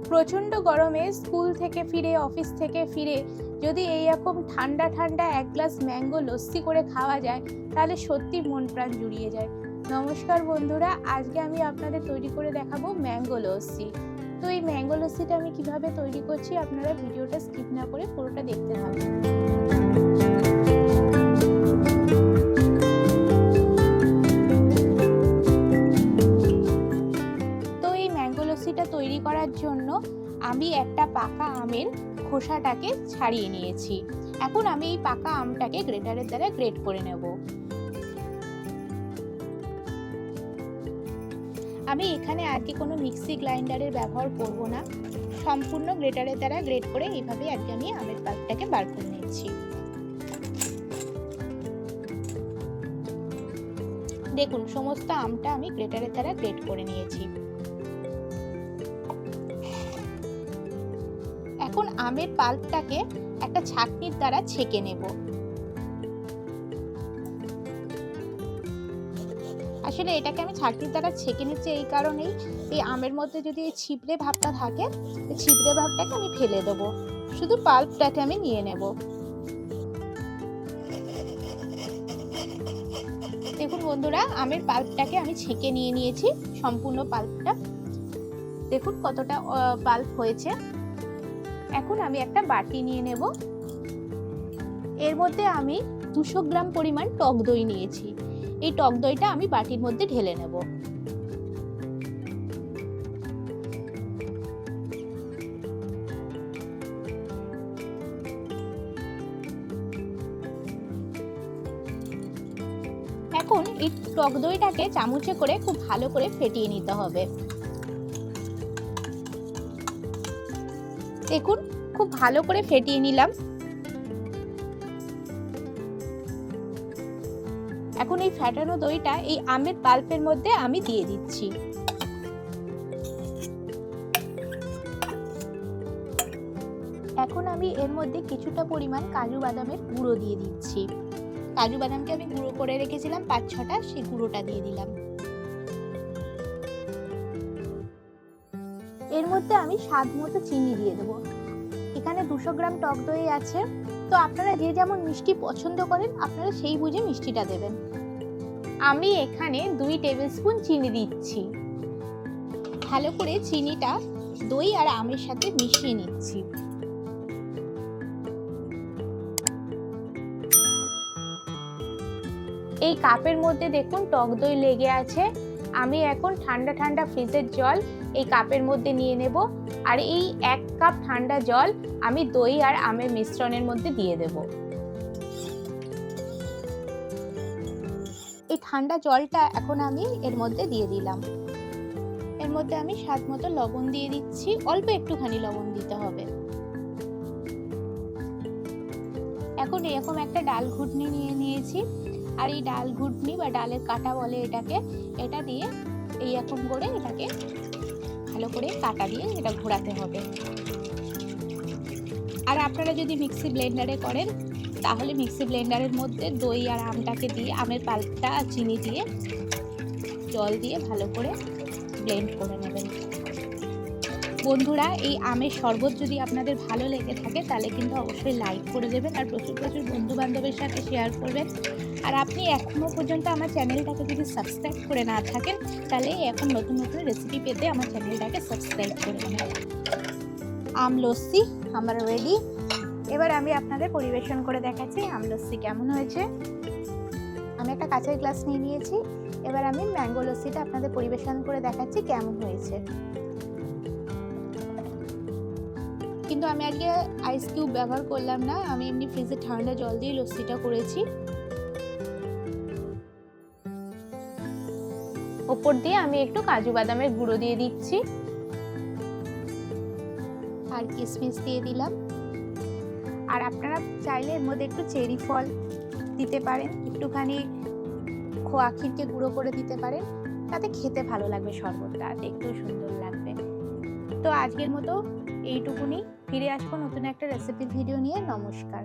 প্রচণ্ড গরমে স্কুল থেকে ফিরে, অফিস থেকে ফিরে যদি এইরকম ঠান্ডা ঠান্ডা এক গ্লাস ম্যাঙ্গো লস্যি করে খাওয়া যায় তাহলে সত্যি মন প্রাণ জুড়িয়ে যায়। নমস্কার বন্ধুরা, আজকে আমি আপনাদের তৈরি করে দেখাবো ম্যাঙ্গো লস্যি। তো এই ম্যাঙ্গো লস্যিটা আমি কিভাবে তৈরি করছি আপনারা ভিডিওটা স্কিপ না করে পুরোটা দেখতে থাকুন। লস্যিটা তৈরি করার জন্য আমি একটা পাকা আমের খোসাটাকে ছাড়িয়ে নিয়েছি। এখন আমি এই পাকা আমটাকে গ্রেটারের দ্বারা গ্রেট করে নেব। আমি এখানে আজকে কোনো মিক্সি গ্রাইন্ডারের ব্যবহার করব না, সম্পূর্ণ গ্রেটারের দ্বারা গ্রেট করে এইভাবে আজকে আমি আমের পাল্পটাকে বার করে নিচ্ছি। দেখুন, সমস্ত আমটা আমি গ্রেটারের দ্বারা গ্রেট করে নিয়েছি। এখন আমের পাল্পটাকে একটা ছাঁকনির দ্বারা ছেঁকে নেব। আসলে এটাকে আমি ছাঁকনির দ্বারা ছেঁকে নিচ্ছি এই কারণেই, এই আমের মধ্যে যদি এই ছিপড়ে ভাবটা থাকে, এই ছিপড়ে ভাবটাকে আমি ফেলে দেবো, শুধু পাল্পটাকে আমি নিয়ে নেব। দেখুন বন্ধুরা, আমের পাল্পটাকে আমি ছেঁকে নিয়ে নিয়েছি, সম্পূর্ণ পাল্পটা। দেখুন কতটা পাল্প হয়েছে। এখন আমি একটা বাটি নিয়ে নেব। এর মধ্যে আমি 200 গ্রাম পরিমাণ টক দই নিয়েছি। এই টক দইটা আমি বাটির মধ্যে ঢেলে নেব। এখন এই টক দইটাকে চামচে করে খুব ভালো করে ফেটিয়ে নিতে হবে। দেখুন, খুব ভালো করে ফেটিয়ে নিলাম। এখন এই ফেটানো দইটা এই আমের পাল্পের মধ্যে আমি দিয়ে দিচ্ছি। এখন আমি এর মধ্যে কিছুটা পরিমাণ কাজু বাদামের গুঁড়ো দিয়ে দিচ্ছি। কাজু বাদামকে আমি গুঁড়ো করে রেখেছিলাম 5-6টা, সেই গুঁড়োটা দিয়ে দিলাম। এর মধ্যে আমি স্বাদ মতো চিনি দিয়ে দেবো। এখানে 200 গ্রাম টক দই আছে, তো আপনারা যে যেমন মিষ্টি পছন্দ করেন আপনারা সেই বুঝে মিষ্টিটা দেবেন। আমি এখানে 2 টেবিল স্পুন চিনি দিচ্ছি। ভালো করে চিনিটা দই আর আমের সাথে মিশিয়ে নিচ্ছি। এই কাপের মধ্যে দেখুন টক দই লেগে আছে। আমি এখন ঠান্ডা ঠান্ডা ফ্রিজের জল এই কাপের মধ্যে নিয়ে নেব, আর এই 1 কাপ ঠান্ডা জল আমি দই আর আমের মিশ্রণের মধ্যে দিয়ে দেব। এই ঠান্ডা জলটা এখন আমি এর মধ্যে দিয়ে দিলাম। এর মধ্যে আমি স্বাদ মতো লবণ দিয়ে দিচ্ছি, অল্প একটুখানি লবণ দিতে হবে। এখন এরকম একটা ডাল ঘুটনি নিয়ে নিয়েছি, আর এই ডাল ঘুটনি বা ডালের কাটা বলে এটাকে, এটা দিয়ে এইরকম করে এটাকে ভালো করে কাটা দিয়ে এটা ঘোরাতে হবে। আর আপনারা যদি মিক্সি ব্লেন্ডারে করেন তাহলে মিক্সি ব্লেন্ডারের মধ্যে দই আর আমটাকে দিয়ে, আমের পাল্পটা আর চিনি দিয়ে, জল দিয়ে ভালো করে ব্লেন্ড করে নেবেন। বন্ধুরা, এই আমের শরবত যদি আপনাদের ভালো লেগে থাকে তাহলে কিন্তু অবশ্যই লাইক করে দেবেন, আর প্রচুর প্রচুর বন্ধু বান্ধবের সাথে শেয়ার করবেন। আর আপনি এখনো পর্যন্ত আমার চ্যানেলটাকে যদি সাবস্ক্রাইব করে না থাকেন তাহলে এখন নতুন নতুন রেসিপি পেতে আমার চ্যানেলটাকে সাবস্ক্রাইব করে নেবেন। আম লস্যি আমার রেডি। এবার আমি আপনাদের পরিবেশন করে দেখাচ্ছি আম লস্যি কেমন হয়েছে। আমি একটা কাঁচের গ্লাস নিয়ে নিয়েছি। এবার আমি ম্যাঙ্গো লস্যিটা আপনাদের পরিবেশন করে দেখাচ্ছি কেমন হয়েছে। কিন্তু আমি আজকে আইস কিউব ব্যবহার করলাম না, আমি এমনি ফ্রিজে ঠান্ডা জল দিয়ে লস্যিটা করেছি। ওপর দিয়ে আমি একটু কাজু বাদামের গুঁড়ো দিয়ে দিচ্ছি, আর কিশমিশ দিয়ে দিলাম। আর আপনারা চাইলে এর মধ্যে একটু চেরি ফল দিতে পারেন, একটুখানি খোয়া ক্ষীরকে গুঁড়ো করে দিতে পারেন, তাতে খেতে ভালো লাগবে শরবতটা, দেখতেও সুন্দর লাগবে। তো আজকের মতো এইটুকুনি, ফিরে আসবো নতুন একটা রেসিপির ভিডিও নিয়ে। নমস্কার।